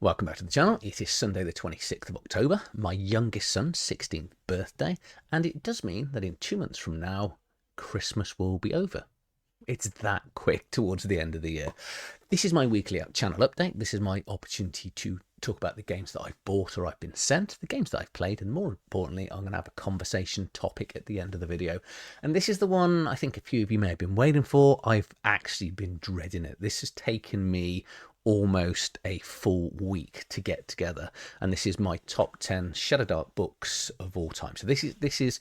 Welcome back to the channel. It is Sunday the 26th of October, my youngest son's 16th birthday, and it does mean that in 2 months from now, Christmas will be over. It's that quick towards the end of the year. This is my weekly channel update. This is my opportunity to talk about the games that I've bought or I've been sent, the games that I've played, and more importantly, I'm going to have a conversation topic at the end of the video. And this is the one I think a few of you may have been waiting for. I've actually been dreading it. This has taken me almost a full week to get together, and this is my top 10 Shadowdark books of all time. So this is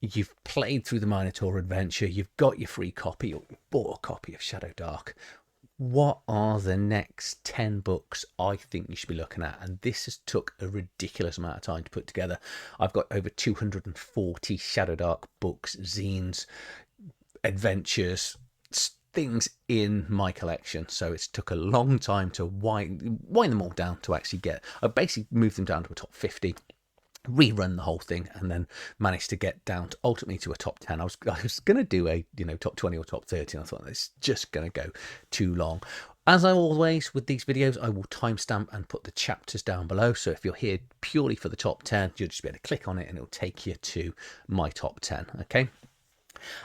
you've played through the Minotaur adventure, you've got your free copy, or you bought a copy of Shadowdark. What are the next 10 books I think you should be looking at? And this has took a ridiculous amount of time to put together. I've got over 240 Shadowdark books, zines, adventures, things in my collection, so it's took a long time to wind them all down to actually get. I basically moved them down to a top 50, rerun the whole thing, and then managed to get down to ultimately to a top 10. I was going to do a top 20 or top 30, and I thought it's just going to go too long. As I always with these videos, I will timestamp and put the chapters down below, so if you're here purely for the top 10, you'll just be able to click on it and it'll take you to my top 10. Okay.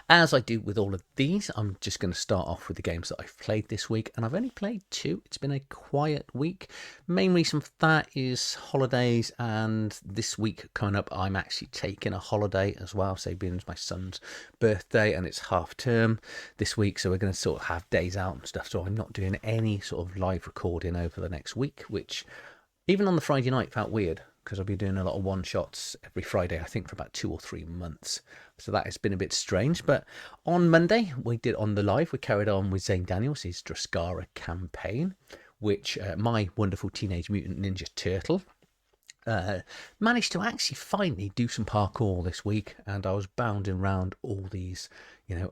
As I do with all of these, I'm just going to start off with the games that I've played this week, and I've only played 2. It's been a quiet week. Main reason for that is holidays, and this week coming up, I'm actually taking a holiday as well. So being my son's birthday, and it's half term this week, so we're going to sort of have days out and stuff. So I'm not doing any sort of live recording over the next week, which even on the Friday night felt weird, because I'll be doing a lot of one-shots every Friday, I think, for about 2 or 3 months. So that has been a bit strange. But on Monday, we did on the live, we carried on with Zane Daniels' Druskara campaign, which my wonderful Teenage Mutant Ninja Turtle managed to actually finally do some parkour this week, and I was bounding around all these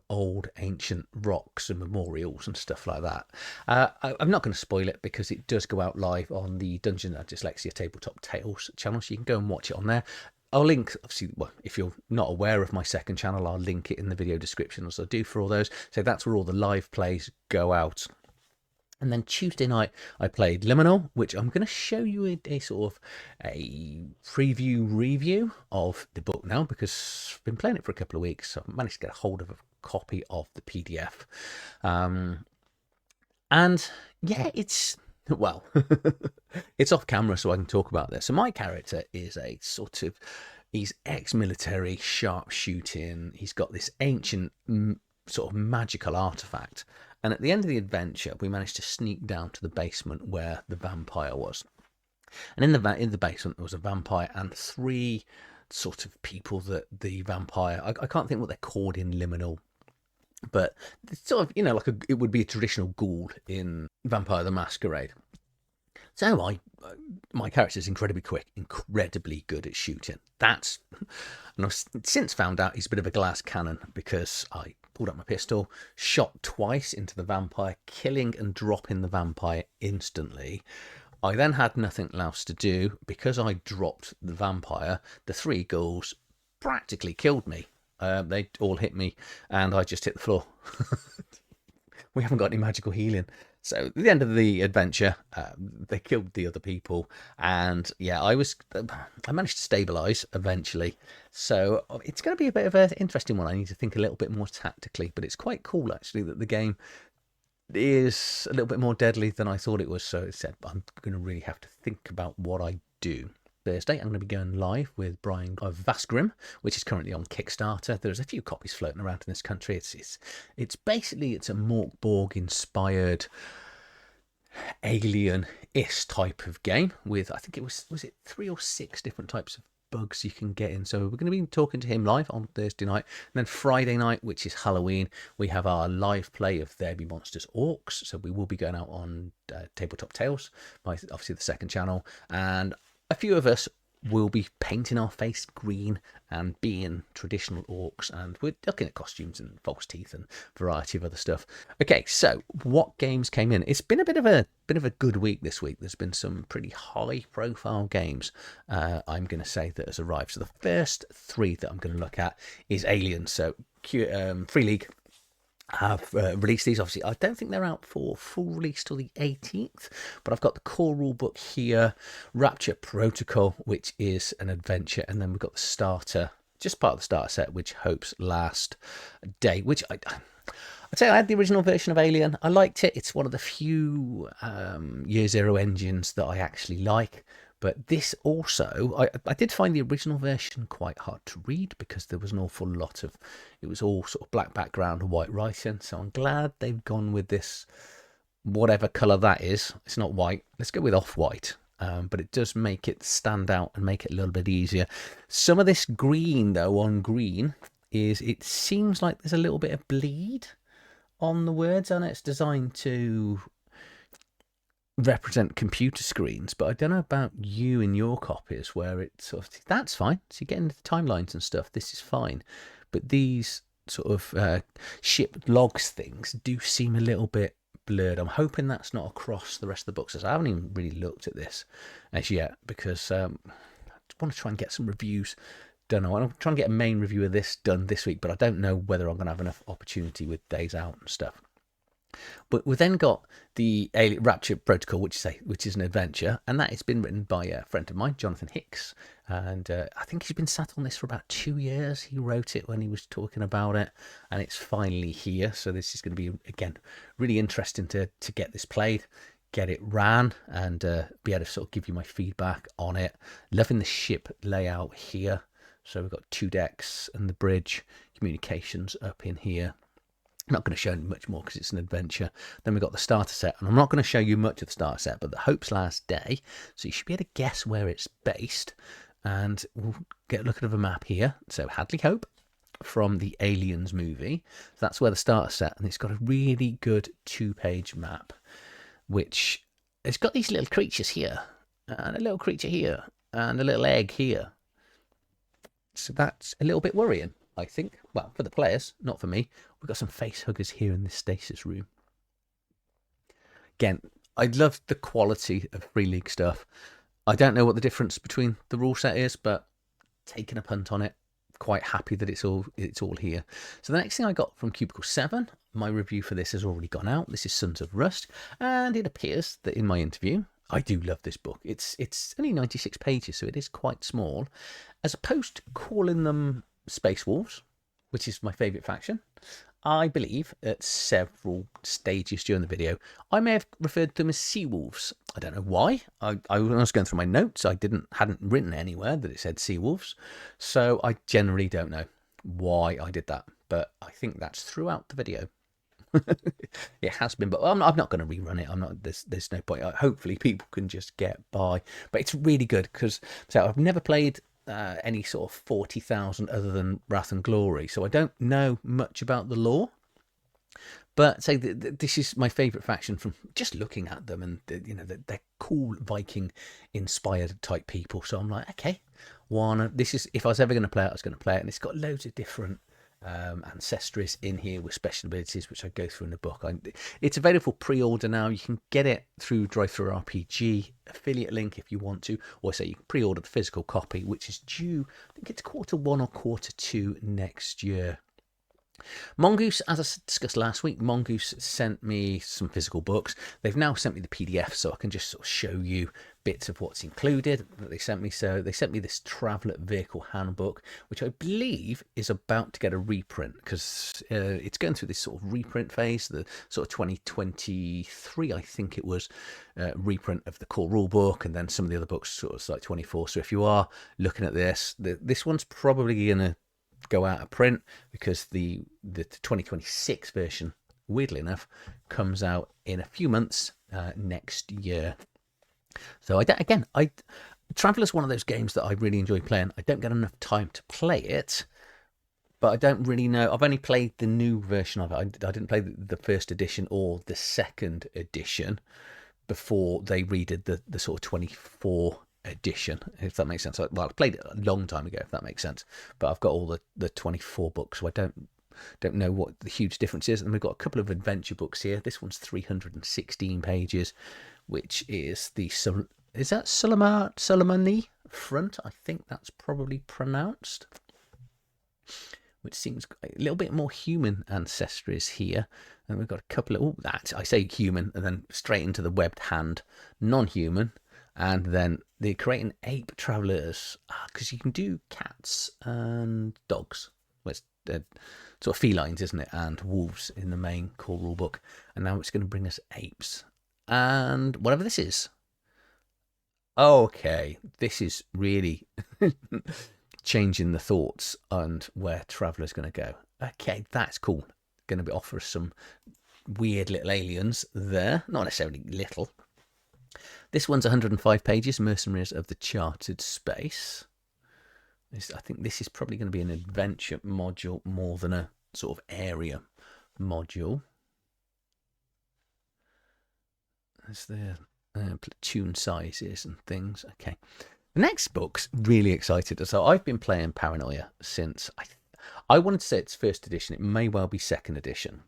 old ancient rocks and memorials and stuff like that. I'm not going to spoil it because it does go out live on the Dungeon and Dyslexia Tabletop Tales channel, so you can go and watch it on there. I'll link, obviously, well, if you're not aware of my second channel, I'll link it in the video description as I do for all those. So that's where all the live plays go out. And then Tuesday night, I played Liminal, which I'm going to show you a sort of a preview review of the book now, because I've been playing it for a couple of weeks. So I managed to get a hold of a copy of the PDF. And yeah, it's, well, it's off camera, so I can talk about this. So my character is a sort of, he's ex-military, sharpshooting. He's got this ancient sort of magical artifact. And at the end of the adventure, we managed to sneak down to the basement where the vampire was. And in the basement, there was a vampire and 3 sort of people that the vampire, I can't think what they're called in Liminal, but it's sort of, like it would be a traditional ghoul in Vampire the Masquerade. So my character is incredibly quick, incredibly good at shooting. And I've since found out he's a bit of a glass cannon, because I pulled up my pistol, shot twice into the vampire, killing and dropping the vampire instantly. I then had nothing else to do. Because I dropped the vampire, the 3 ghouls practically killed me. They all hit me, and I just hit the floor. We haven't got any magical healing. So at the end of the adventure, they killed the other people, and yeah, I managed to stabilize eventually. So it's going to be a bit of an interesting one. I need to think a little bit more tactically, but it's quite cool actually that the game is a little bit more deadly than I thought it was. So it said I'm going to really have to think about what I do. Thursday, I'm going to be going live with Brian of Vasgrim, which is currently on Kickstarter. There's a few copies floating around in this country. It's basically a Mork Borg inspired alien-ish type of game with, I think it was it 3 or 6 different types of bugs you can get in. So we're going to be talking to him live on Thursday night. And then Friday night, which is Halloween, we have our live play of There Be Monsters Orcs. So we will be going out on Tabletop Tales, by obviously the second channel, and a few of us will be painting our face green and being traditional orcs, and we're looking at costumes and false teeth and a variety of other stuff. Okay, so what games came in? It's been a bit of a good week this week. There's been some pretty high profile games I'm going to say that has arrived. So the first 3 that I'm going to look at is Aliens. So Free League have released these. Obviously, I don't think they're out for full release till the 18th, but I've got the core rule book here, Rapture Protocol, which is an adventure, and then we've got the starter, just part of the starter set, which hopes last day, which I'd say I had the original version of Alien. I liked it. It's one of the few Year Zero engines that I actually like. But this also, I did find the original version quite hard to read because there was an awful lot of, it was all sort of black background and white writing. So I'm glad they've gone with this, whatever colour that is. It's not white. Let's go with off-white. But it does make it stand out and make it a little bit easier. Some of this green, though, on green, is it seems like there's a little bit of bleed on the words, and it's designed to represent computer screens, but I don't know about you in your copies where it's sort of, that's fine. So you get into the timelines and stuff, this is fine. But these sort of ship logs things do seem a little bit blurred. I'm hoping that's not across the rest of the books. I haven't even really looked at this as yet because I want to try and get some reviews done. I want to try and get a main review of this done this week, but I don't know whether I'm going to have enough opportunity with days out and stuff. But we've then got the Rapture Protocol, which is an adventure, and that has been written by a friend of mine, Jonathan Hicks, and I think he's been sat on this for about 2 years. He wrote it when he was talking about it, and it's finally here. So this is going to be, again, really interesting to get this played, get it ran, and be able to sort of give you my feedback on it. Loving the ship layout here. So we've got 2 decks and the bridge, communications up in here. I'm not going to show you much more because it's an adventure. Then we've got the starter set, and I'm not going to show you much of the starter set, but the Hope's Last Day. So you should be able to guess where it's based, and we'll get a look at a map here. So Hadley Hope from the Aliens movie. So that's where the starter set, and it's got a really good 2-page map, which it's got these little creatures here, and a little creature here, and a little egg here. So that's a little bit worrying, I think. Well, for the players, not for me. We've got some face huggers here in this stasis room. Again, I love the quality of Free League stuff. I don't know what the difference between the rule set is, but taking a punt on it, quite happy that it's all here. So the next thing I got from Cubicle 7, my review for this has already gone out. This is Sons of Rust, and it appears that in my interview, I do love this book. It's only 96 pages, so it is quite small. As opposed to calling them Space Wolves, which is my favourite faction, I believe at several stages during the video, I may have referred to them as Sea Wolves. I don't know why. I was going through my notes. I hadn't written anywhere that it said Sea Wolves, so I generally don't know why I did that. But I think that's throughout the video. It has been, but I'm not going to rerun it. I'm not. There's no point. Hopefully, people can just get by. But it's really good because I've never played any sort of 40,000 other than Wrath and Glory, so I don't know much about the lore. But say this is my favourite faction from just looking at them, and they're cool Viking inspired type people. So I'm like, okay, this is, if I was ever going to play it, I was going to play it, and it's got loads of different ancestries in here with special abilities, which I go through in the book. It's available pre-order now. You can get it through DriveThruRPG affiliate link if you want to, or say you can pre-order the physical copy, which is due, I think it's Q1 or Q2 next year. Mongoose, as I discussed last week, Mongoose sent me some physical books. They've now sent me the PDF, so I can just sort of show you bits of what's included that they sent me. So they sent me this Traveller Vehicle Handbook, which I believe is about to get a reprint because it's going through this sort of reprint phase, the sort of 2023, I think it was, reprint of the core rulebook, and then some of the other books sort of like 24. So if you are looking at this, this one's probably going to go out of print because the 2026 version, weirdly enough, comes out in a few months next year. So Traveller's one of those games that I really enjoy playing. I don't get enough time to play it, but I don't really know. I've only played the new version of it. I didn't play the first edition or the second edition before they redid the sort of 24 edition, if that makes sense. Well, I played it a long time ago, if that makes sense, but I've got all the 24 books, so I don't know what the huge difference is. And we've got a couple of adventure books here. This one's 316 pages, which is is that Suleimani Front? I think that's probably pronounced. which seems a little bit more human ancestries here. And we've got a couple of, oh, that, I say human, and then straight into the webbed hand, non-human. And then they're creating ape travelers, because you can do cats and dogs. Well, it's sort of felines, isn't it? And wolves in the main core rulebook. And now it's going to bring us apes. And whatever this is. Okay, this is really changing the thoughts and where Traveller's going to go. Okay, that's cool. Going to offer us some weird little aliens there. Not necessarily little. This one's 105 pages, Mercenaries of the Chartered Space. I think this is probably going to be an adventure module more than a sort of area module. There's the platoon sizes and things. Okay. The next book's really excited. So I've been playing Paranoia since, I wanted to say it's first edition. It may well be second edition.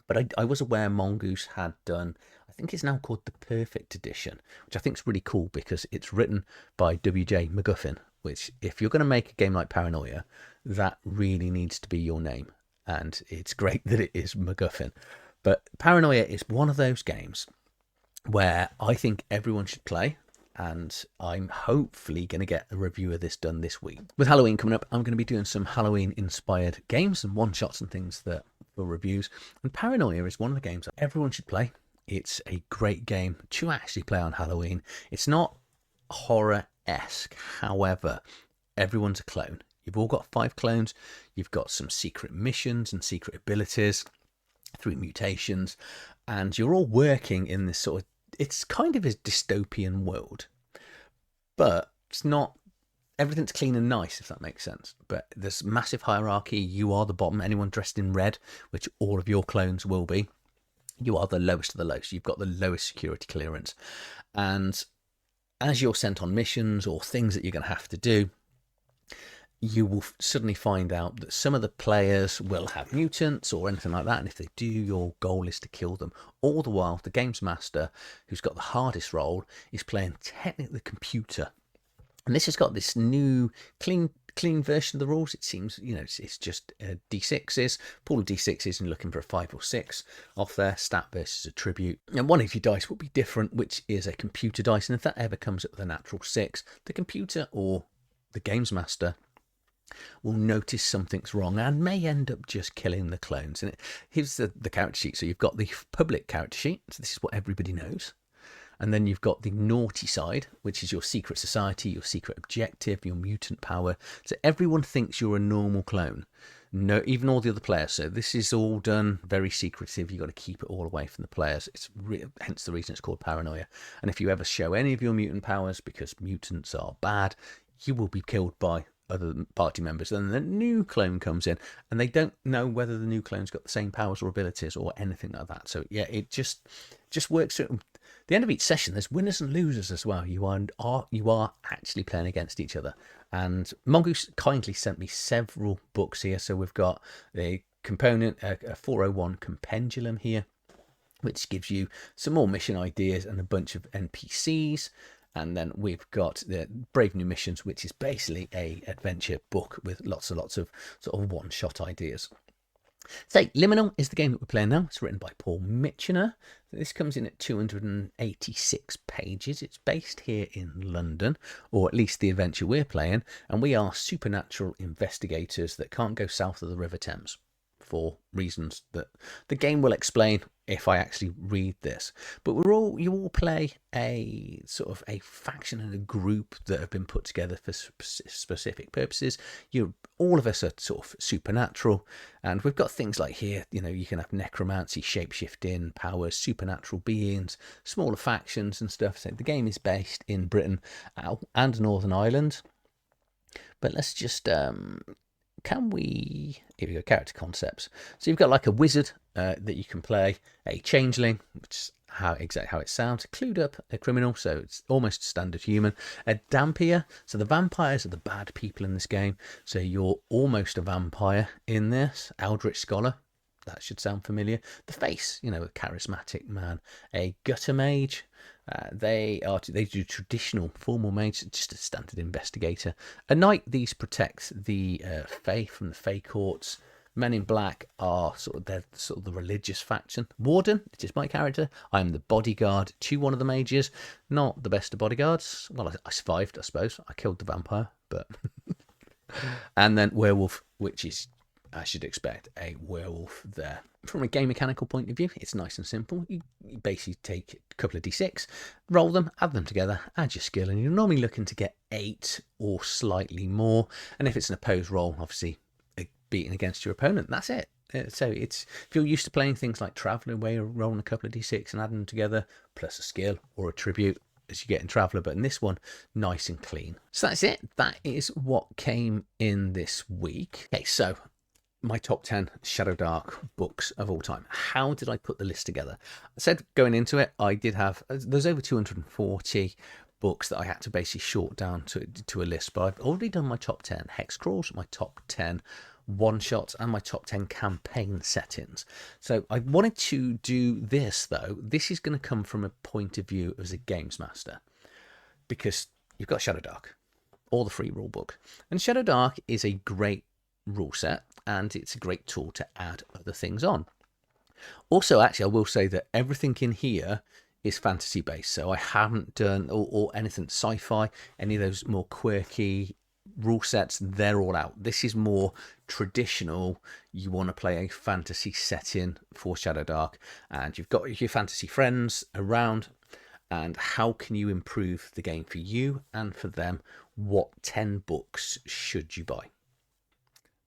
But I was aware Mongoose had done, I think it's now called the Perfect Edition, which I think is really cool because it's written by W.J. McGuffin, which if you're going to make a game like Paranoia, that really needs to be your name. And it's great that it is McGuffin. But Paranoia is one of those games where I think everyone should play. And I'm hopefully going to get a review of this done this week. With Halloween coming up, I'm going to be doing some Halloween-inspired games and one-shots and things that for reviews. And Paranoia is one of the games that everyone should play. It's a great game to actually play on Halloween. It's not horror-esque. However, everyone's a clone. You've all got 5 clones. You've got some secret missions and secret abilities through mutations. And you're all working in this sort of, it's kind of a dystopian world, but it's not, everything's clean and nice, if that makes sense. But there's massive hierarchy. You are the bottom. Anyone dressed in red, which all of your clones will be, you are the lowest of the lowest. You've got the lowest security clearance. And as you're sent on missions or things that you're going to have to do, you will suddenly find out that some of the players will have mutants or anything like that. And if they do, your goal is to kill them. All the while, the games master, who's got the hardest role, is playing technically the computer. And this has got this new clean version of the rules. It seems, you know, it's just D6s, pool of D6s, and you're looking for a 5 or 6 off there, stat versus attribute. And one of your dice will be different, which is a computer dice. And if that ever comes up with a natural 6, the computer or the games master will notice something's wrong and may end up just killing the clones. And here's the character sheet. So you've got the public character sheet. So this is what everybody knows. And then you've got the naughty side, which is your secret society, your secret objective, your mutant power. So everyone thinks you're a normal clone. No, even all the other players. So this is all done very secretive. You've got to keep it all away from the players. It's hence the reason it's called Paranoia. And if you ever show any of your mutant powers, because mutants are bad, you will be killed by other party members. Then the new clone comes in and they don't know whether the new clone's got the same powers or abilities or anything like that. So yeah, it just works. At the end of each session, there's winners and losers as well. You are actually playing against each other. And Mongoose kindly sent me several books here. So we've got a component, a 401 Compendulum here, which gives you some more mission ideas and a bunch of NPCs. And then we've got the Brave New Missions, which is basically a adventure book with lots and lots of sort of one-shot ideas. So Liminal is the game that we're playing now. It's written by Paul Mitchener. This comes in at 286 pages. It's based here in London, or at least the adventure we're playing. And we are supernatural investigators that can't go south of the River Thames, for reasons that the game will explain if I actually read this. But you all play a sort of a faction and a group that have been put together for specific purposes. All of us are sort of supernatural, and we've got things like here, you know, you can have necromancy, shapeshifting powers, supernatural beings, smaller factions and stuff. So the game is based in Britain and Northern Ireland. But let's just here we go, character concepts. So you've got like a wizard that you can play, a changeling, which is exactly how it sounds, clued up, a criminal, so it's almost standard human, a dampier, so the vampires are the bad people in this game, so you're almost a vampire in this, eldritch scholar, that should sound familiar, the face, you know, a charismatic man, a gutter mage, They do traditional formal mage, just a standard investigator. A knight, these protect the Fae from the Fae courts. Men in Black are they're the religious faction. Warden, it is my character. I am the bodyguard to one of the mages. Not the best of bodyguards. Well, I survived, I suppose. I killed the vampire, but and then Werewolf, which is, I should expect, a werewolf there. From a game mechanical point of view, it's nice and simple. You basically take a couple of d6, roll them, add them together, add your skill, and you're normally looking to get 8 or slightly more. And if it's an opposed roll, obviously beating against your opponent, that's it. So it's, if you're used to playing things like Traveller, where you're rolling a couple of d6 and adding them together, plus a skill or a tribute as you get in Traveller, but in this one, nice and clean. So that's it. That is what came in this week. Okay, so my top 10 Shadowdark books of all time. How did I put the list together? I said going into it, I did have, there's over 240 books that I had to basically short down to a list, but I've already done my top 10 hex crawls, my top 10 one-shots, and my top 10 campaign settings. So I wanted to do this, though. This is going to come from a point of view as a games master, because you've got Shadowdark, or the free rule book. And Shadowdark is a great rule set, and it's a great tool to add other things on. Also, actually, I will say that everything in here is fantasy based, so I haven't done or anything sci-fi, any of those more quirky rule sets, they're all out. This is more traditional. You want to play a fantasy setting for Shadowdark, and you've got your fantasy friends around, and how can you improve the game for you and for them? What 10 books should you buy?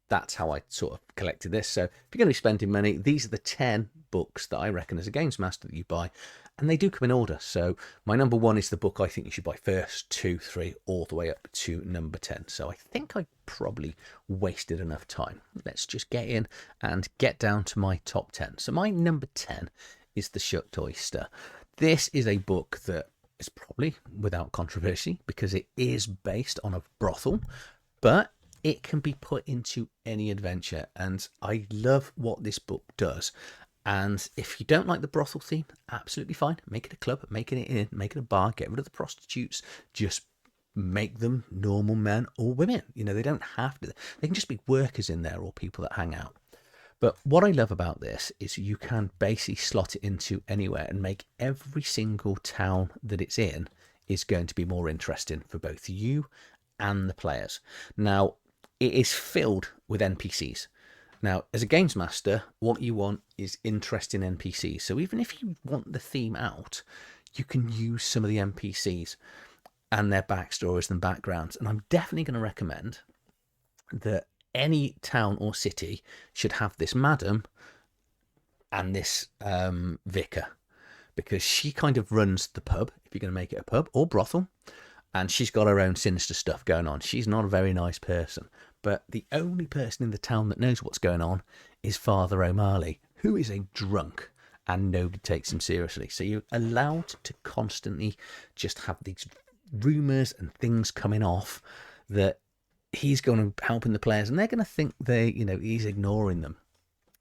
That's how I sort of collected this. So if you're going to be spending money, these are the 10 books that I reckon as a games master that you buy, and they do come in order. So my number 1 is the book I think you should buy first, 2, 3, all the way up to number 10. So I think I probably wasted enough time. Let's just get in and get down to my top 10. So my number 10 is The Shut Oyster. This is a book that is probably without controversy because it is based on a brothel, but it can be put into any adventure, and I love what this book does. And if you don't like the brothel theme, absolutely fine. Make it a club, make it an inn, make it a bar, get rid of the prostitutes, just make them normal men or women. You know, they don't have to, they can just be workers in there or people that hang out. But what I love about this is you can basically slot it into anywhere and make every single town that it's in is going to be more interesting for both you and the players. Now, it is filled with NPCs. Now, as a games master, what you want is interesting NPCs. So even if you want the theme out, you can use some of the NPCs and their backstories and backgrounds. And I'm definitely going to recommend that any town or city should have this madam and this vicar, because she kind of runs the pub, if you're going to make it a pub or brothel, and she's got her own sinister stuff going on. She's not a very nice person, but the only person in the town that knows what's going on is Father O'Malley, who is a drunk, and nobody takes him seriously. So you're allowed to constantly just have these rumours and things coming off that he's going to helping the players, and they're going to think he's ignoring them.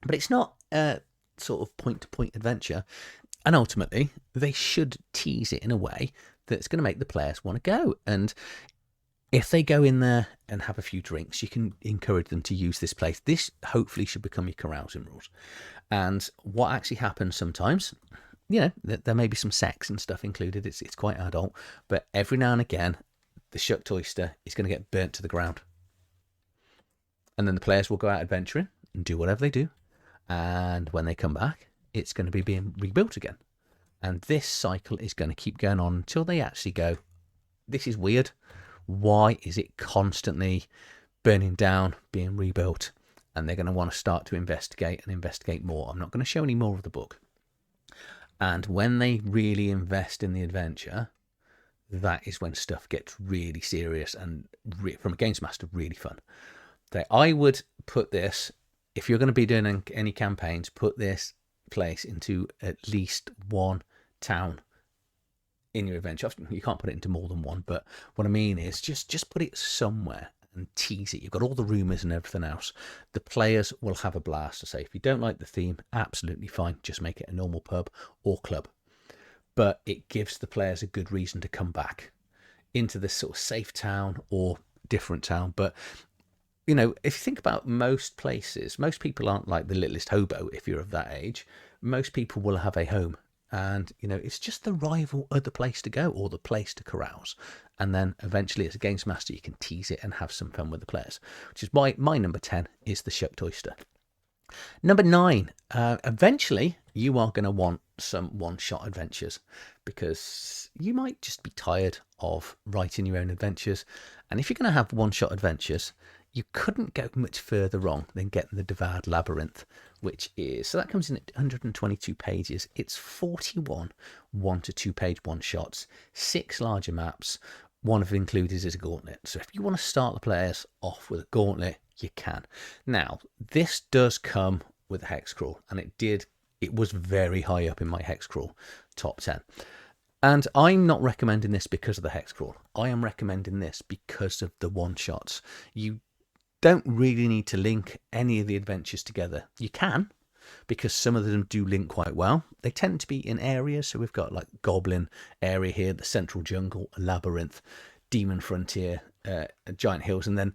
But it's not a sort of point-to-point adventure, and ultimately they should tease it in a way that's going to make the players want to go. And if they go in there and have a few drinks, you can encourage them to use this place. This hopefully should become your carousing rules. And what actually happens sometimes, there may be some sex and stuff included. It's quite adult, but every now and again, the Shut Oyster is going to get burnt to the ground. And then the players will go out adventuring and do whatever they do. And when they come back, it's going to be being rebuilt again. And this cycle is going to keep going on until they actually go, this is weird. Why is it constantly burning down, being rebuilt? And they're going to want to start to investigate and investigate more. I'm not going to show any more of the book. And when they really invest in the adventure, that is when stuff gets really serious and from a games master, really fun. I would put this, if you're going to be doing any campaigns, put this place into at least one town in your adventure. You can't put it into more than one, but what I mean is just put it somewhere and tease it. You've got all the rumours and everything else. The players will have a blast. To say, if you don't like the theme, absolutely fine. Just make it a normal pub or club. but it gives the players a good reason to come back into this sort of safe town or different town. But you know, if you think about most places, most people aren't like the littlest hobo. If you're of that age, most people will have a home, and you know, it's just the rival other place to go or the place to carouse. And then eventually, as a games master, you can tease it and have some fun with the players, which is why my number 10 is the Shucked Oyster. Number 9, eventually you are going to want some one-shot adventures, because you might just be tired of writing your own adventures. And if you're going to have one-shot adventures, you couldn't go much further wrong than getting the Devoured Labyrinth, which is, so that comes in at 122 pages. It's 41 1 to 2 page one-shots, 6 larger maps. One of them included is a gauntlet. So if you want to start the players off with a gauntlet, you can. Now, this does come with a hex crawl, and it was very high up in my hex crawl top 10. And I'm not recommending this because of the hex crawl. I am recommending this because of the one-shots. You don't really need to link any of the adventures together. You can, because some of them do link quite well. They tend to be in areas. So we've got like Goblin area here, the Central Jungle, a Labyrinth, Demon Frontier, Giant Hills, and then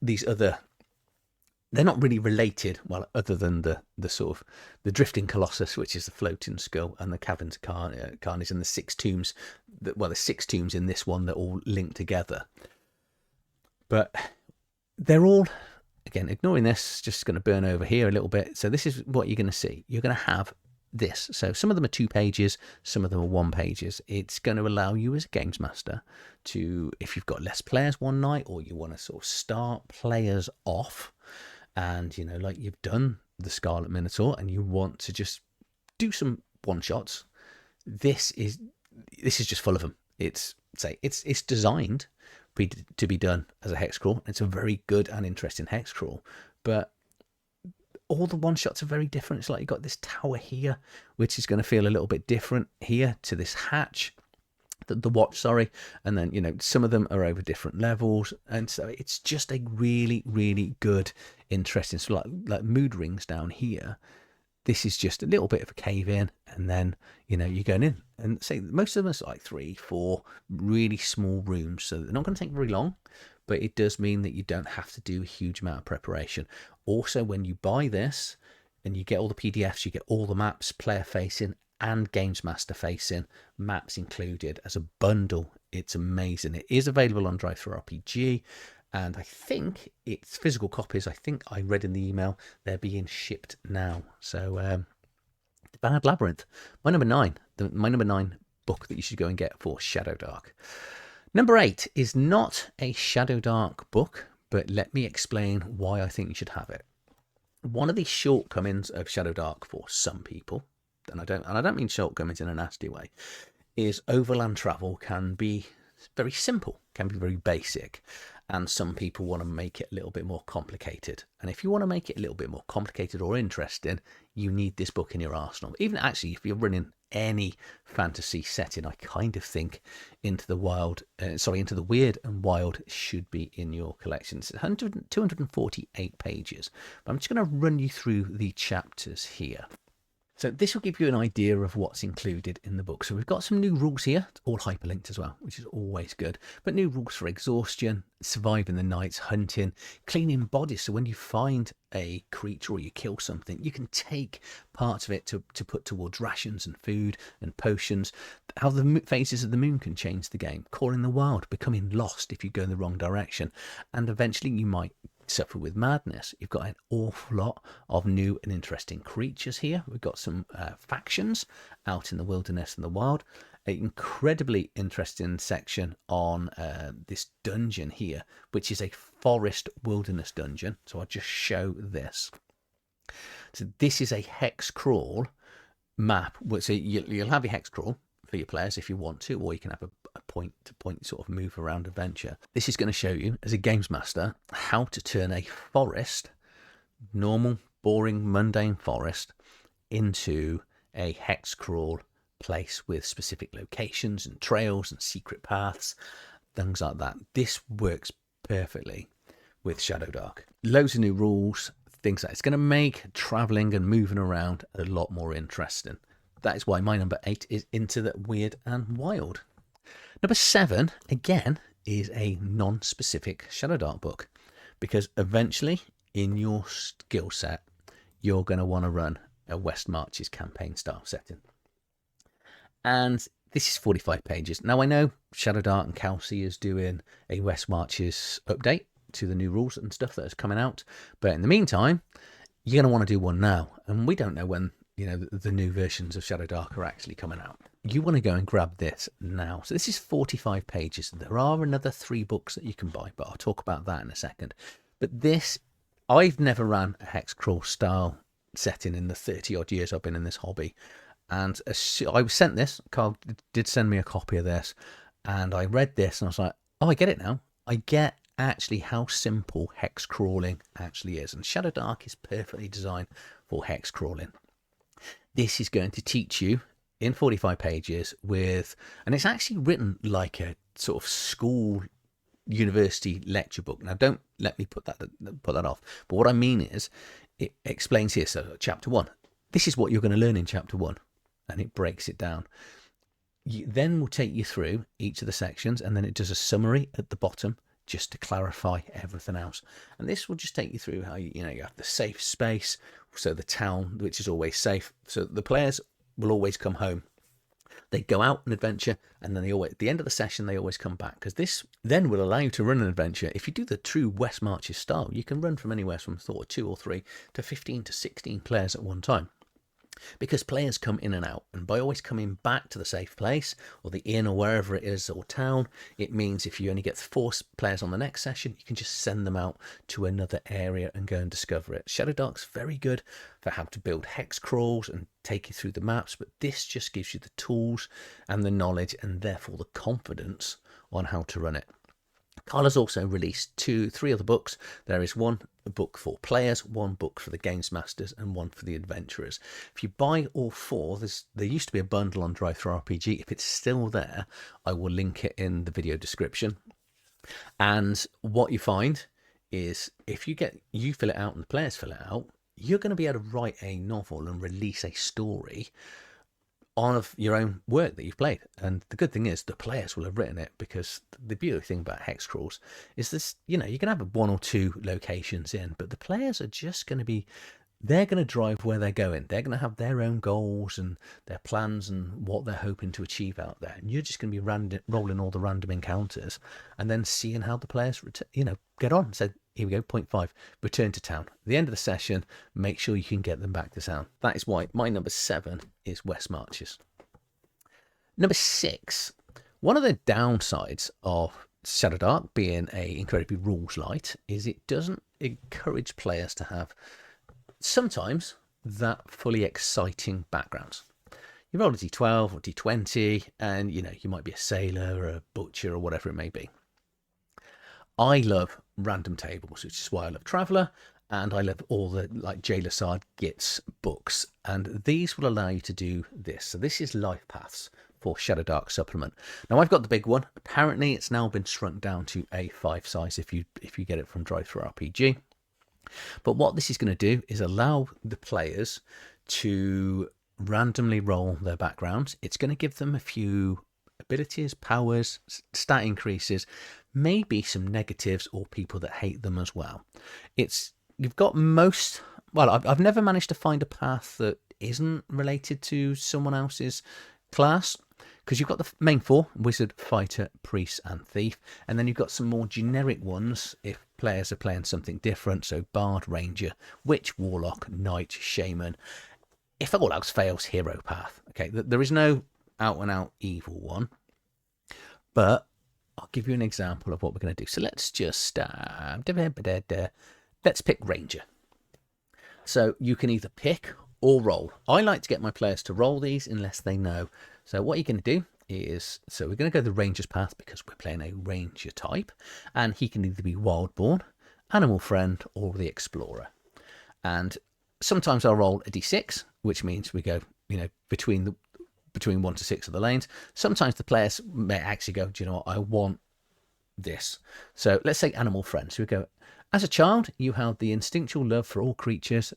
these other. They're not really related, well, other than the sort of the Drifting Colossus, which is the floating skull, and the Caverns of Carnage, and the 6 tombs. There's 6 tombs in this one that all link together. But they're all, again, ignoring this, just going to burn over here a little bit. So this is what you're going to see. You're going to have this. So some of them are 2 pages, some of them are 1 pages. It's going to allow you as a games master to, if you've got less players one night, or you want to sort of start players off, and you know, like you've done the Scarlet Minotaur and you want to just do some one-shots, this is just full of them. It's designed to be done as a hex crawl. It's a very good and interesting hex crawl, but all the one-shots are very different. It's like you've got this tower here, which is going to feel a little bit different here to this hatch, the watch, sorry, and then, you know, some of them are over different levels, and so it's just a really, really good, interesting, so like mood rings down here. This is just a little bit of a cave in, and then, you know, you're going in, and say most of them are like 3, 4 really small rooms, so they're not going to take very long, but it does mean that you don't have to do a huge amount of preparation. Also, when you buy this and you get all the PDFs, you get all the maps, player facing and games master facing, maps included as a bundle. It's amazing. It is available on Drive-Thru-RPG, and I think it's physical copies. I think I read in the email they're being shipped now. So the Bad Labyrinth, my number 9 book that you should go and get for Shadowdark. Number 8 is not a Shadowdark book, but let me explain why I think you should have it. One of the shortcomings of Shadowdark for some people, and I don't mean shortcomings in a nasty way, is overland travel can be very simple, can be very basic, and some people want to make it a little bit more complicated. And if you want to make it a little bit more complicated or interesting, you need this book in your arsenal. Even actually, if you're running any fantasy setting, I kind of think Into the Weird and Wild should be in your collection. It's 248 pages, but I'm just going to run you through the chapters here. So this will give you an idea of what's included in the book. So we've got some new rules here, all hyperlinked as well, which is always good. But new rules for exhaustion, surviving the nights, hunting, cleaning bodies. So when you find a creature or you kill something, you can take parts of it to put towards rations and food and potions. How the phases of the moon can change the game. Calling the wild, becoming lost if you go in the wrong direction. And eventually you might suffer with madness. You've got an awful lot of new and interesting creatures here. We've got some factions out in the wilderness and the wild. An incredibly interesting section on this dungeon here, which is a forest wilderness dungeon. So I'll just show this. So this is a hex crawl map. So you'll have a hex crawl for your players if you want to, or you can have a point-to-point sort of move around adventure. This is going to show you, as a games master, how to turn a forest, normal, boring, mundane forest, into a hex crawl place with specific locations and trails and secret paths, things like that. This works perfectly with Shadowdark. Loads of new rules, things like that. It's going to make traveling and moving around a lot more interesting. that is why my number 8 is Into the Weird and Wild. Number 7, again, is a non-specific Shadowdark book, because eventually in your skill set, you're going to want to run a West Marches campaign style setting. And this is 45 pages. Now, I know Shadowdark and Kelsey is doing a West Marches update to the new rules and stuff that is coming out. But in the meantime, you're going to want to do one now. And we don't know when, you know, the new versions of Shadowdark are actually coming out. You want to go and grab this now. So this is 45 pages. There are another 3 books that you can buy, but I'll talk about that in a second. But this, I've never ran a hex crawl style setting in the 30 odd years I've been in this hobby. And I was sent this, Carl did send me a copy of this, and I read this and I was like, oh, I get it now. I get actually how simple hex crawling actually is. And Shadowdark is perfectly designed for hex crawling. This is going to teach you in 45 pages and it's actually written like a sort of school university lecture book. Now, don't let me put that off. But what I mean is, it explains here. So, chapter 1, this is what you're going to learn in chapter 1, and it breaks it down. Then we'll take you through each of the sections, and then it does a summary at the bottom just to clarify everything else. And this will just take you through how you have the safe space, so the town, which is always safe, so the players will always come home. They go out and adventure, and then at the end of the session, they always come back, because this then will allow you to run an adventure. If you do the true West Marches style, you can run from anywhere from 2 or 3 to 15 to 16 players at one time. Because players come in and out, and by always coming back to the safe place or the inn or wherever it is or town, it means if you only get 4 players on the next session, you can just send them out to another area and go and discover it. Shadowdark's very good for how to build hex crawls and take you through the maps, but this just gives you the tools and the knowledge and therefore the confidence on how to run it. Carl has also released 3 other books. There is one book for players, one book for the games masters, and one for the adventurers. If you buy all 4, there used to be a bundle on TTRPG. If it's still there, I will link it in the video description. And what you find is, if you fill it out and the players fill it out, you're going to be able to write a novel and release a story of your own work that you've played. And the good thing is the players will have written it, because the beautiful thing about hex crawls is this, you can have 1 or 2 locations in, but the players are just going to they're going to drive where they're going. They're going to have their own goals and their plans and what they're hoping to achieve out there. And you're just going to be rolling all the random encounters and then seeing how the players, get on. So here we go, point 5, return to town. At the end of the session, make sure you can get them back to town. That is why my number 7 is West Marches. Number 6, one of the downsides of Shadowdark being a incredibly rules light is it doesn't encourage players to have sometimes that fully exciting backgrounds. You roll a d12 or d20 and you might be a sailor or a butcher or whatever it may be. I love random tables, which is why I love Traveller, and I love all the J. Lassard Gitz books, and these will allow you to do this. So this is Life Paths for Shadowdark supplement. Now, I've got the big one. Apparently it's now been shrunk down to A5 size if you get it from TTRPG. But what this is going to do is allow the players to randomly roll their backgrounds. It's going to give them a few abilities, powers, stat increases, maybe some negatives or people that hate them as well. You've got I've never managed to find a path that isn't related to someone else's class, because you've got the main 4, wizard, fighter, priest and thief, and then you've got some more generic ones if players are playing something different, so bard, ranger, witch, warlock, knight, shaman. If all else fails, hero path. Okay, there is no out and out evil one, but I'll give you an example of what we're going to do. So let's just let's pick ranger. So you can either pick or roll. I like to get my players to roll these unless they know. So what you're going to do is, we're going to go the ranger's path because we're playing a ranger type, and he can either be wildborn, animal friend, or the explorer. And sometimes I'll roll a d6, which means we go between 1 to 6 of the lanes. Sometimes the players may actually go, do you know what, I want this. So let's say animal friend. So we go, as a child, you held the instinctual love for all creatures,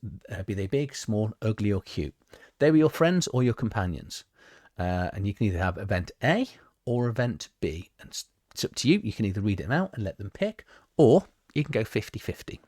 be they big, small, ugly or cute. They were your friends or your companions. And you can either have event A or event B. And it's up to you. You can either read them out and let them pick, or you can go 50-50.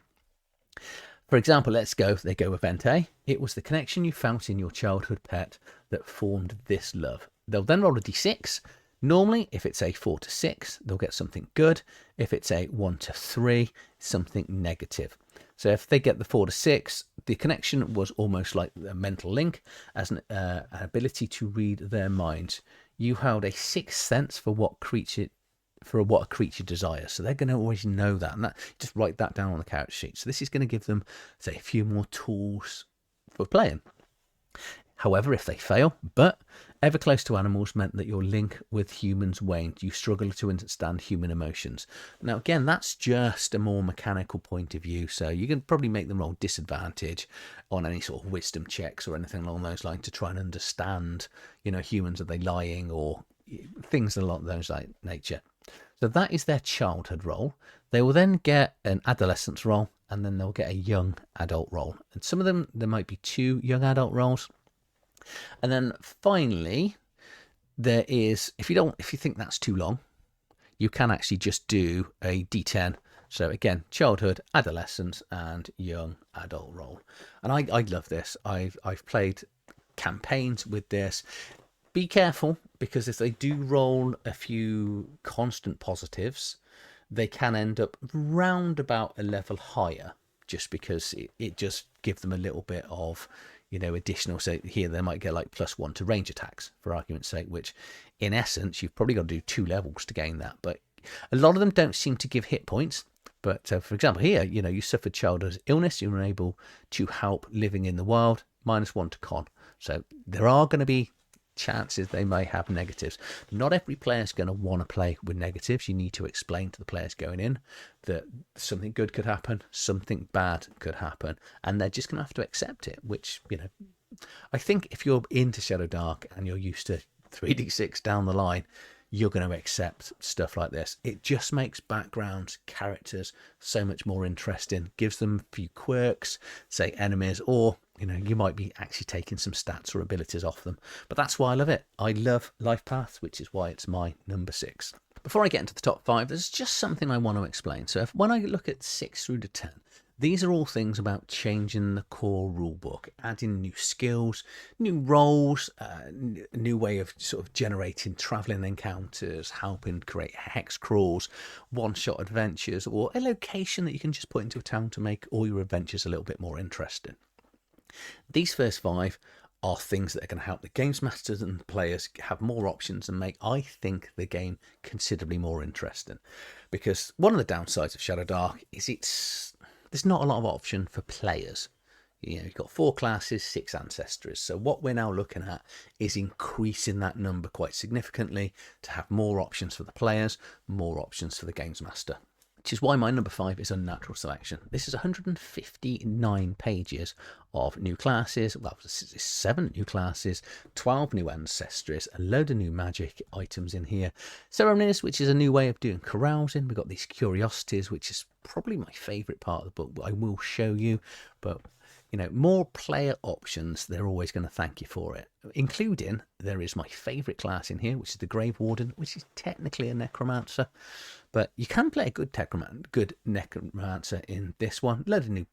For example, they go event A. It was the connection you felt in your childhood pet that formed this love. They'll then roll a d6. Normally, if it's a 4 to 6, they'll get something good. If it's a 1 to 3, something negative. So if they get the 4 to 6, the connection was almost like a mental link, as an ability to read their minds. You held a sixth sense for what a creature desires. So they're going to always know that, and just write that down on the character sheet. So this is going to give them, say, a few more tools for playing. However, if they fail, but ever close to animals meant that your link with humans waned. You struggle to understand human emotions. Now, again, that's just a more mechanical point of view. So you can probably make them roll disadvantage on any sort of wisdom checks or anything along those lines to try and understand, humans, are they lying, or things along those like nature. So that is their childhood role. They will then get an adolescence role, and then they'll get a young adult role. And some of them, there might be 2 young adult roles. And then finally, there is, if you think that's too long, you can actually just do a D10. So again, childhood, adolescence, and young adult role. And I love this. I've played campaigns with this. Be careful, because if they do roll a few constant positives, they can end up round about a level higher, just because it just gives them a little bit of, additional. So here they might get like +1 to range attacks, for argument's sake, which in essence, you've probably got to do 2 levels to gain that. But a lot of them don't seem to give hit points. But for example, here, you suffered childhood illness, you were unable to help living in the wild, -1 to con. So there are going to be chances they may have negatives. Not every player is going to want to play with negatives. You need to explain to the players going in that something good could happen, something bad could happen, and they're just going to have to accept it, which, I think if you're into Shadowdark and you're used to 3d6 down the line, you're going to accept stuff like this. It just makes backgrounds, characters so much more interesting, gives them a few quirks, say enemies, or you might be actually taking some stats or abilities off them. But that's why I love it. I love Life Path, which is why it's my number 6. Before I get into the top 5, there's just something I want to explain. So when I look at 6 through to 10, these are all things about changing the core rulebook, adding new skills, new roles, a new way of sort of generating travelling encounters, helping create hex crawls, one-shot adventures, or a location that you can just put into a town to make all your adventures a little bit more interesting. These first 5 are things that are going to help the games masters and players have more options and make, I think, the game considerably more interesting. Because one of the downsides of Shadowdark is there's not a lot of option for players. You've got 4 classes, 6 ancestries. So what we're now looking at is increasing that number quite significantly to have more options for the players, more options for the games master. Which is why my number 5 is Unnatural Selection. This is 159 pages of new classes, 7 new classes, 12 new ancestries, a load of new magic items in here. Ceremonies, which is a new way of doing carousing. We've got these curiosities, which is probably my favourite part of the book, but I will show you. But more player options, they're always going to thank you for it. Including, there is my favourite class in here, which is the Grave Warden, which is technically a necromancer. But you can play a good necromancer in this one. A load of new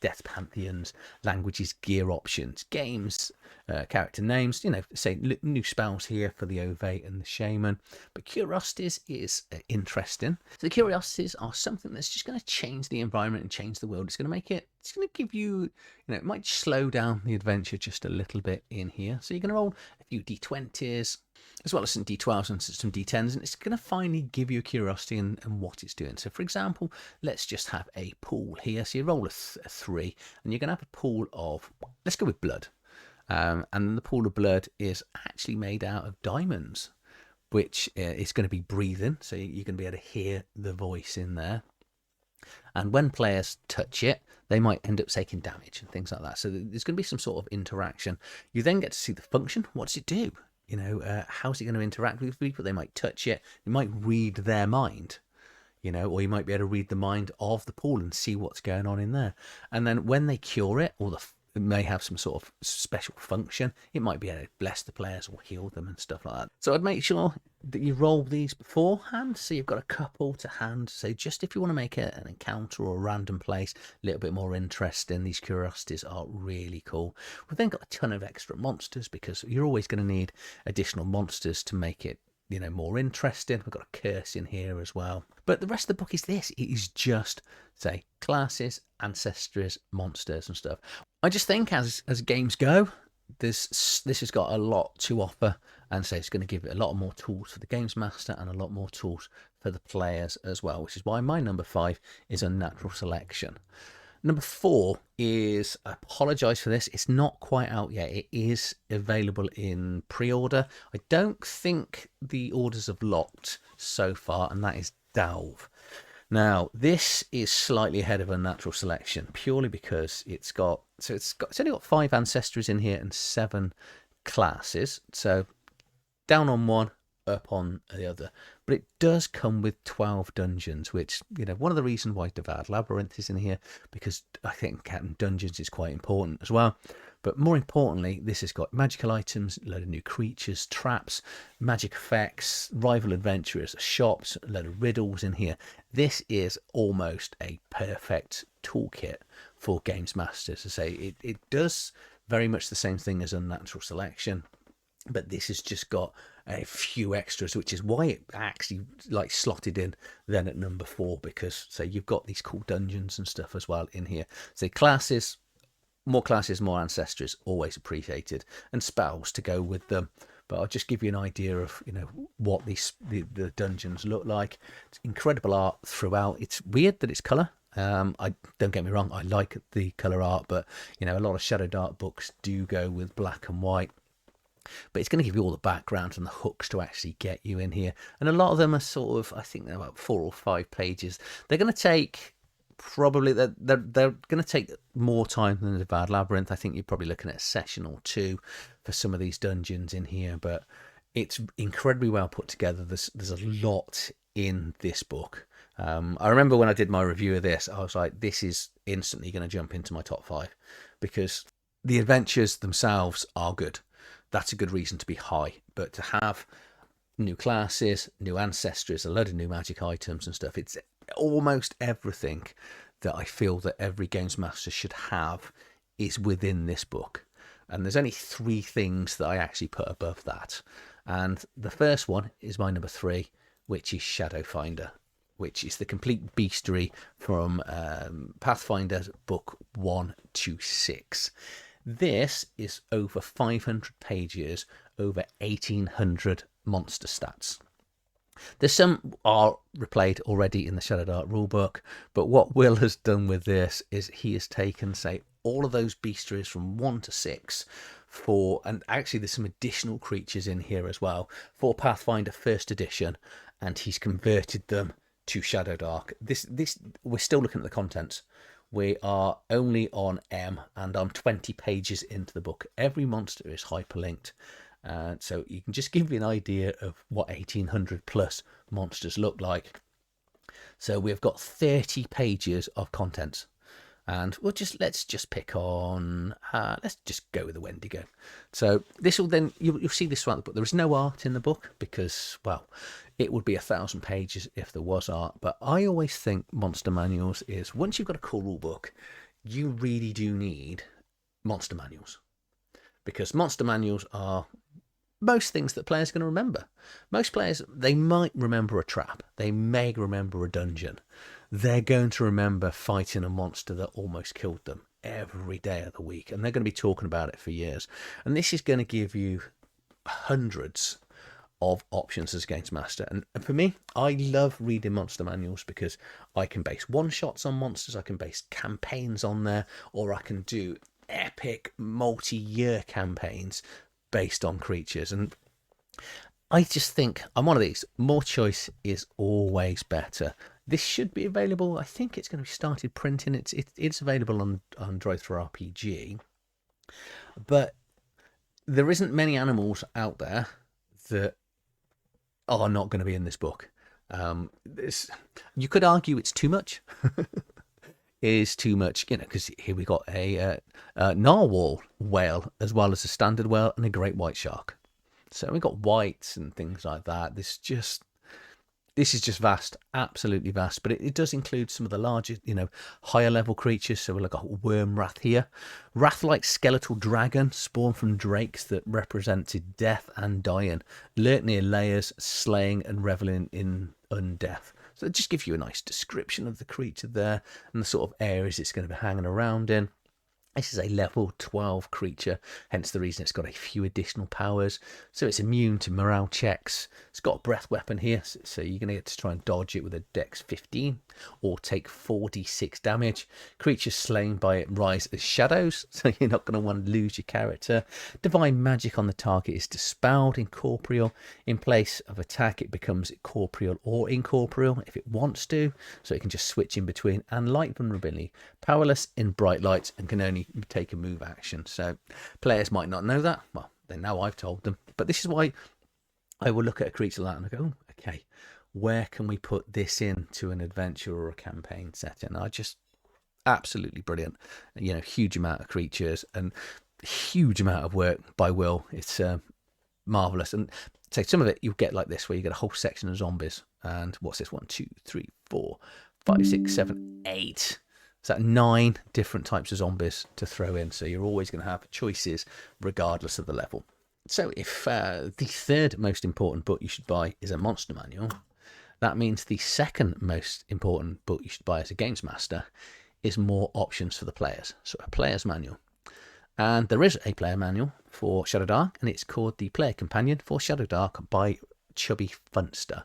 death pantheons, languages, gear options, games, character names. Say new spells here for the Ovate and the Shaman. But curiosities is interesting. So the curiosities are something that's just going to change the environment and change the world. It's going to make it. It's going to give you. It might slow down the adventure just a little bit in here. So you're going to roll a few d20s, as well as some d12s and some d10s, and it's going to finally give you a curiosity and what it's doing. So for example, let's just have a pool here. So you roll a 3, and you're going to have a pool of, let's go with blood. And the pool of blood is actually made out of diamonds, which is going to be breathing. So you're going to be able to hear the voice in there. And when players touch it, they might end up taking damage and things like that. So there's going to be some sort of interaction. You then get to see the function. What does it do? How's it going to interact with people? They might touch it. You might read their mind, or you might be able to read the mind of the pool and see what's going on in there. And then when they cure it, or It may have some sort of special function. It might be able to bless the players or heal them and stuff like that. So I'd make sure that you roll these beforehand, so you've got a couple to hand. So just if you want to make it an encounter or a random place a little bit more interesting, these curiosities are really cool. We've then got a ton of extra monsters, because you're always going to need additional monsters to make it, you know, more interesting. We've got a curse in here as well. But the rest of the book is this. It is just, say, classes, ancestries, monsters and stuff. I just think as games go, this has got a lot to offer, and so it's going to give it a lot more tools for the games master and a lot more tools for the players as well, which is why my number 5 is Unnatural Selection. Number 4 is, I apologise for this, it's not quite out yet. It is available in pre-order. I don't think the orders have locked so far, and that is Delve. Now, this is slightly ahead of Unnatural Selection, purely because it's only got 5 ancestries in here and 7 classes. So down on one, up on the other. But it does come with 12 dungeons, which, you know, one of the reasons why Devoured Labyrinth is in here, because I think dungeons is quite important as well. But more importantly, this has got magical items, a load of new creatures, traps, magic effects, rival adventurers, shops, a load of riddles in here. This is almost a perfect toolkit for games masters. To say it does very much the same thing as Unnatural Selection, but this has just got a few extras, which is why it actually like slotted in then at number 4, because so you've got these cool dungeons and stuff as well in here. So classes, more ancestries, always appreciated, and spells to go with them. But I'll just give you an idea of, you know, what the dungeons look like. It's incredible art throughout. It's weird that it's colour. I don't get me wrong, I like the colour art, but you know, a lot of Shadowdark books do go with black and white. But it's going to give you all the background and the hooks to actually get you in here. And a lot of them are sort of, I think they're about 4 or 5 pages. They're going to take probably, they're going to take more time than the Devoured Labyrinth. I think you're probably looking at a session or 2 for some of these dungeons in here. But it's incredibly well put together. There's a lot in this book. I remember when I did my review of this, I was like, this is instantly going to jump into my top 5, because the adventures themselves are good. That's a good reason to be high, but to have new classes, new ancestries, a load of new magic items and stuff, it's almost everything that I feel that every games master should have is within this book. And there's only 3 things that I actually put above that. And the first one is my number 3, which is Shadowfinder, which is the complete beastery from Pathfinder book 1 to 6. This is over 500 pages, over 1,800 monster stats. There's some are replayed already in the Shadowdark rulebook, but what Will has done with this is he has taken, say, all of those beastries from 1 to 6 and actually there's some additional creatures in here as well, for Pathfinder 1st edition, and he's converted them to Shadowdark. This we're still looking at the contents. We are only on M, and I'm 20 pages into the book. Every monster is hyperlinked, so you can just give you an idea of what 1,800 plus monsters look like. So we've got 30 pages of contents, and let's just pick on. Let's just go with the Wendigo. So this will then you'll see this throughout the book. There is no art in the book because, well, it would be 1,000 pages if there was art. But I always think monster manuals is, once you've got a cool rule book, you really do need monster manuals, because monster manuals are most things that players are going to remember. Most players, they might remember a trap, they may remember a dungeon, they're going to remember fighting a monster that almost killed them every day of the week, and they're going to be talking about it for years. And this is going to give you hundreds of options as a games master. And for me, I love reading monster manuals because I can base one-shots on monsters, I can base campaigns on there, or I can do epic multi-year campaigns based on creatures. And I just think I'm one of these. More choice is always better. This should be available. I think it's going to be started printing. It's available on TTRPG, but there isn't many animals out there that are not going to be in this book. You could argue it's too much. is too much, because here we got a narwhal whale as well as a standard whale and a great white shark. So we got whites and things like that. This is just vast, absolutely vast, but it does include some of the larger, higher level creatures. So we've got a worm wrath here. Wrath-like skeletal dragon spawned from drakes that represented death and dying. Lurk near layers, slaying and reveling in undeath. So it just gives you a nice description of the creature there and the sort of areas it's going to be hanging around in. This is a level 12 creature, hence the reason it's got a few additional powers. So it's immune to morale checks. It's got a breath weapon here, so you're going to get to try and dodge it with a dex 15 or take 4d6 damage. Creatures slain by it rise as shadows, so you're not going to want to lose your character. Divine magic on the target is dispelled, incorporeal. In place of attack, it becomes corporeal or incorporeal if it wants to, so it can just switch in between. And light vulnerability, powerless in bright lights and can only take a move action. So players might not know that. Well, then now I've told them. But this is why I will look at a creature like that and I go, oh, okay, where can we put this into an adventure or a campaign setting? I just absolutely brilliant. Huge amount of creatures and huge amount of work by Will. It's marvelous. And so some of it you'll get like this, where you get a whole section of zombies. And what's this? 1, 2, 3, 4, 5, 6, 7, 8. Is that 9 different types of zombies to throw in? So you're always going to have choices regardless of the level. So if the third most important book you should buy is a monster manual, that means the second most important book you should buy as a games master is more options for the players. So a player's manual. And there is a player manual for Shadowdark, and it's called The Player Companion for Shadowdark by Chubby Funster.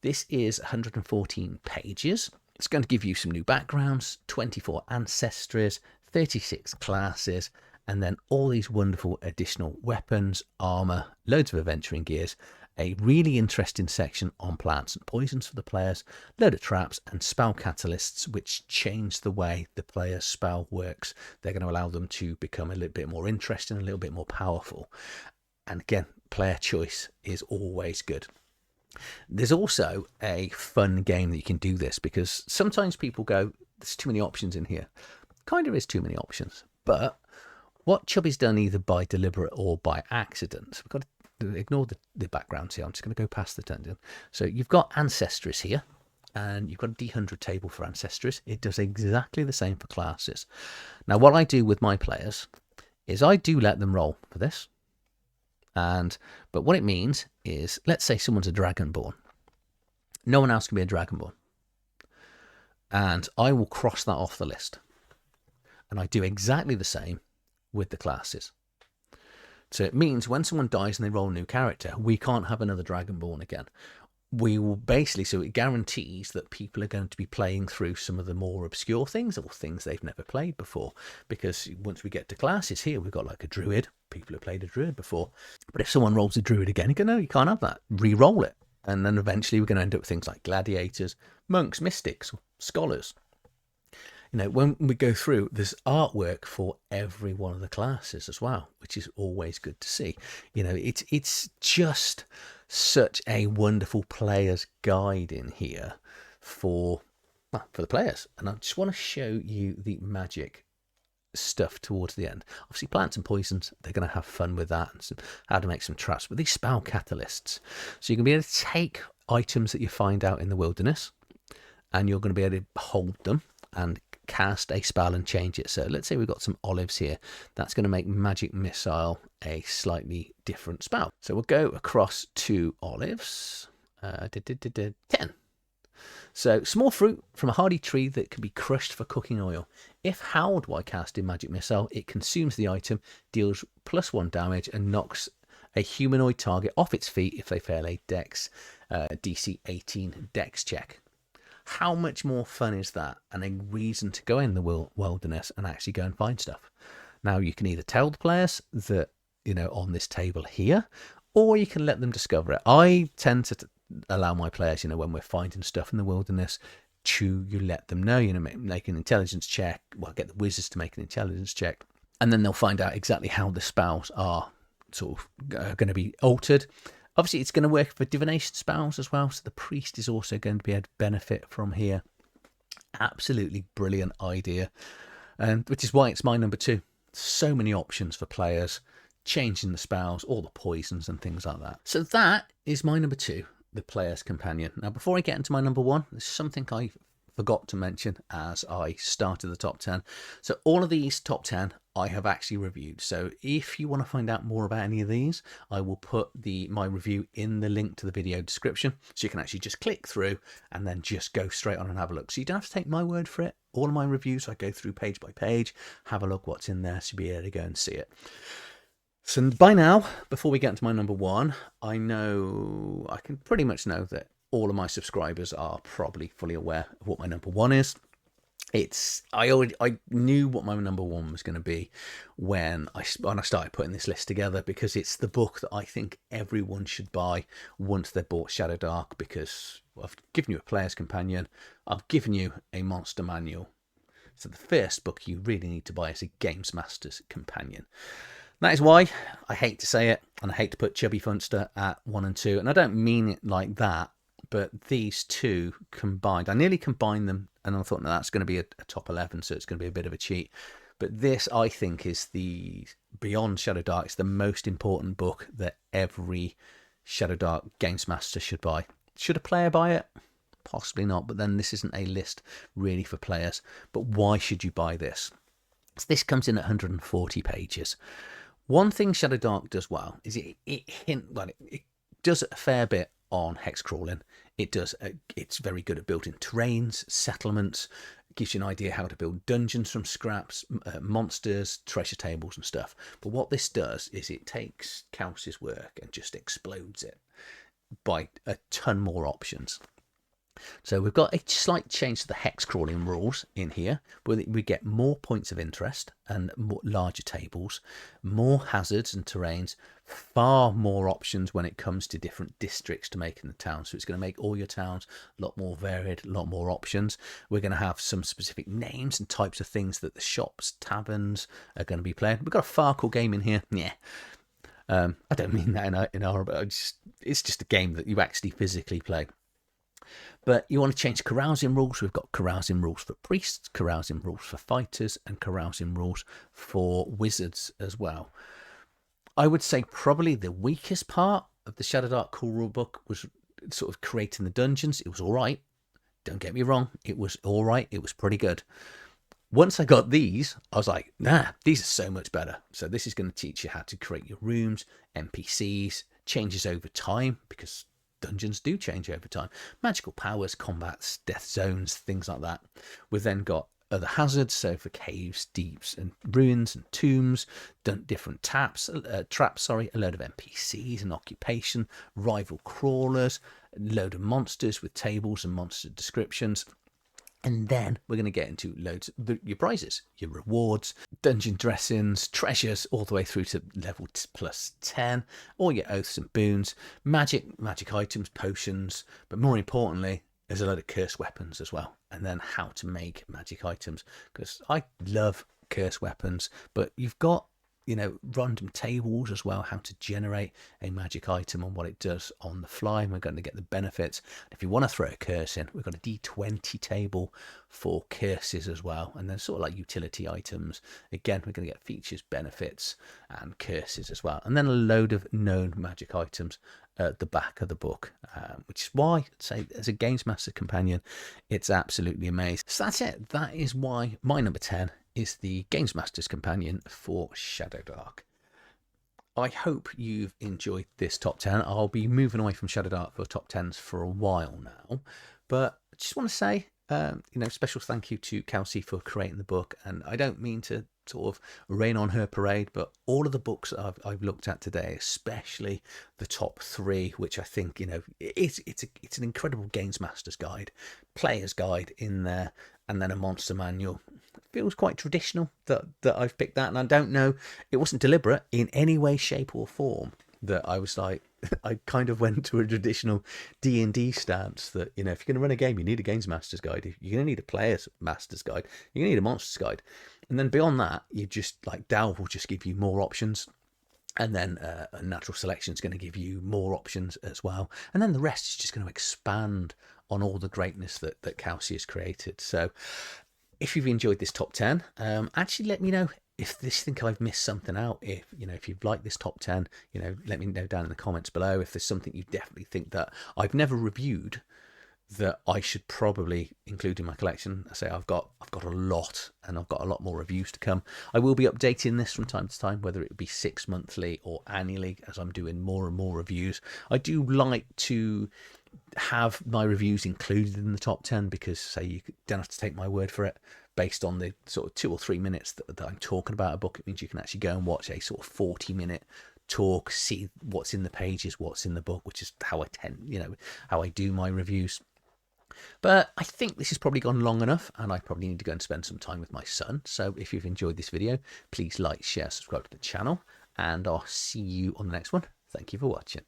This is 114 pages. It's going to give you some new backgrounds, 24 ancestries, 36 classes, and then all these wonderful additional weapons, armor, loads of adventuring gears, a really interesting section on plants and poisons for the players, load of traps and spell catalysts which change the way the player's spell works. They're going to allow them to become a little bit more interesting, a little bit more powerful. And again, player choice is always good. There's also a fun game that you can do this, because sometimes people go, there's too many options in here. Kind of is too many options. But what Chubby's done either by deliberate or by accident, we've got to ignore the backgrounds here. I'm just going to go past the dungeon. So you've got ancestries here, and you've got a D100 table for ancestries. It does exactly the same for classes. Now, what I do with my players is I do let them roll for this. But what it means is, let's say someone's a dragonborn. No one else can be a dragonborn. And I will cross that off the list. And I do exactly the same with the classes. So it means when someone dies and they roll a new character, we can't have another dragonborn again. We will basically, so it guarantees that people are going to be playing through some of the more obscure things, or things they've never played before. Because once we get to classes here, we've got like a druid. People have played a druid before. But if someone rolls a druid again, you go, no, you can't have that. Re-roll it. And then eventually we're going to end up with things like gladiators, monks, mystics, scholars. When we go through, there's artwork for every one of the classes as well, which is always good to see. It's just such a wonderful player's guide in here for the players. And I just want to show you the magic stuff towards the end. Obviously, plants and poisons, they're going to have fun with that, and how to make some traps. But these spell catalysts, so you can be able to take items that you find out in the wilderness, and you're going to be able to hold them and cast a spell and change it. So let's say we've got some olives here. That's going to make magic missile a slightly different spell. So we'll go across to olives. 10. So small fruit from a hardy tree that can be crushed for cooking oil. If howled while casting magic missile, it consumes the item, deals +1 damage, and knocks a humanoid target off its feet if they fail a dex DC 18 dex check. How much more fun is that? And a reason to go in the wilderness and actually go and find stuff. Now, you can either tell the players that, on this table here, or you can let them discover it. I tend to allow my players, when we're finding stuff in the wilderness, you let them know, make an intelligence check. Well, get the wizards to make an intelligence check. And then they'll find out exactly how the spells are sort of going to be altered. Obviously, it's going to work for divination spells as well, so the priest is also going to be able to benefit from here. Absolutely brilliant idea, and which is why it's my number 2. So many options for players, changing the spells, all the poisons and things like that. So that is my number 2, the Player's Companion. Now, before I get into my number 1, there's something I forgot to mention as I started the top 10. So all of these top 10 I have actually reviewed. So if you want to find out more about any of these, I will put my review in the link to the video description. So you can actually just click through and then just go straight on and have a look. So you don't have to take my word for it. All of my reviews, I go through page by page, have a look what's in there, so you'll be able to go and see it. So by now, before we get into my number 1, I can pretty much know that all of my subscribers are probably fully aware of what my number 1 is. I knew what my number 1 was going to be when I started putting this list together, because it's the book that I think everyone should buy once they've bought Shadowdark, because I've given you a Player's Companion, I've given you a monster manual. So the first book you really need to buy is a Games Master's Companion. That is why I hate to say it, and I hate to put Chubby Funster at 1 and 2, and I don't mean it like that, but these two combined, I nearly combined them, and I thought, no, that's going to be a top 11, so it's going to be a bit of a cheat. But this, I think, is beyond Shadowdark, it's the most important book that every Shadowdark Games Master should buy. Should a player buy it? Possibly not, but then this isn't a list really for players. But why should you buy this? So this comes in at 140 pages. One thing Shadowdark does well is it does a fair bit on hex crawling. It's very good at building terrains, settlements, gives you an idea how to build dungeons from scraps, monsters, treasure tables and stuff. But what this does is it takes Kelsey's work and just explodes it by a ton more options. So we've got a slight change to the hex crawling rules in here, where we get more points of interest and larger tables, more hazards and terrains, far more options when it comes to different districts to make in the town. So it's going to make all your towns a lot more varied, a lot more options. We're going to have some specific names and types of things that the shops, taverns are going to be playing. We've got a Farkle game in here. Yeah. I don't mean that in our it's just a game that you actually physically play. But you want to change carousing rules. We've got carousing rules for priests, carousing rules for fighters, and carousing rules for wizards as well. I would say probably the weakest part of the Shadowdark Cool Rulebook was sort of creating the dungeons. It was all right. Don't get me wrong. It was all right. It was pretty good. Once I got these, I was like, nah, these are so much better. So this is going to teach you how to create your rooms, NPCs, changes over time, because dungeons do change over time. Magical powers, combats, death zones, things like that. We've then got other hazards, so for caves, deeps, and ruins and tombs, different traps, a load of NPCs and occupation, rival crawlers, a load of monsters with tables and monster descriptions. And then we're going to get into loads of your prizes, your rewards, dungeon dressings, treasures, all the way through to level +10, all your oaths and boons, magic items, potions, but more importantly, there's a load of cursed weapons as well. And then how to make magic items, because I love cursed weapons, but you've got, random tables as well, how to generate a magic item and what it does on the fly, and we're going to get the benefits. If you want to throw a curse in, we've got a D20 table for curses as well, and then sort of like utility items. Again, we're going to get features, benefits, and curses as well, and then a load of known magic items at the back of the book, which is why I'd say as a Games Master Companion, it's absolutely amazing. So that's it. That is why my number 10 is the Games Master's Companion for Shadowdark. I hope you've enjoyed this top 10. I'll be moving away from Shadowdark for top 10s for a while now, but I just want to say, special thank you to Kelsey for creating the book. And I don't mean to sort of rain on her parade, but all of the books that I've looked at today, especially the top 3, which I think, it's an incredible Games Master's Guide, Player's Guide in there, and then a monster manual. It feels quite traditional that I've picked that, and I don't know, it wasn't deliberate in any way, shape or form that I was like, I kind of went to a traditional D&D stance that, if you're going to run a game, you need a Games Master's Guide. If you're going to need a Player's Master's Guide, you're going to need a Monster's Guide. And then beyond that, you just, like, Delve will just give you more options. And then a natural selection is going to give you more options as well. And then the rest is just going to expand on all the greatness that Kelsey has created. So if you've enjoyed this top 10, actually let me know if you think I've missed something out. If if you've liked this top 10, let me know down in the comments below. If there's something you definitely think that I've never reviewed that I should probably include in my collection. I say I've got a lot, and I've got a lot more reviews to come. I will be updating this from time to time, whether it be 6 monthly or annually, as I'm doing more and more reviews. I do like to have my reviews included in the top 10 because, say, you don't have to take my word for it based on the sort of 2 or 3 minutes that I'm talking about a book. It means you can actually go and watch a sort of 40-minute talk, see what's in the pages, what's in the book, which is how I how I do my reviews. But I think this has probably gone long enough, and I probably need to go and spend some time with my son. So if you've enjoyed this video, please like, share, subscribe to the channel, and I'll see you on the next one. Thank you for watching.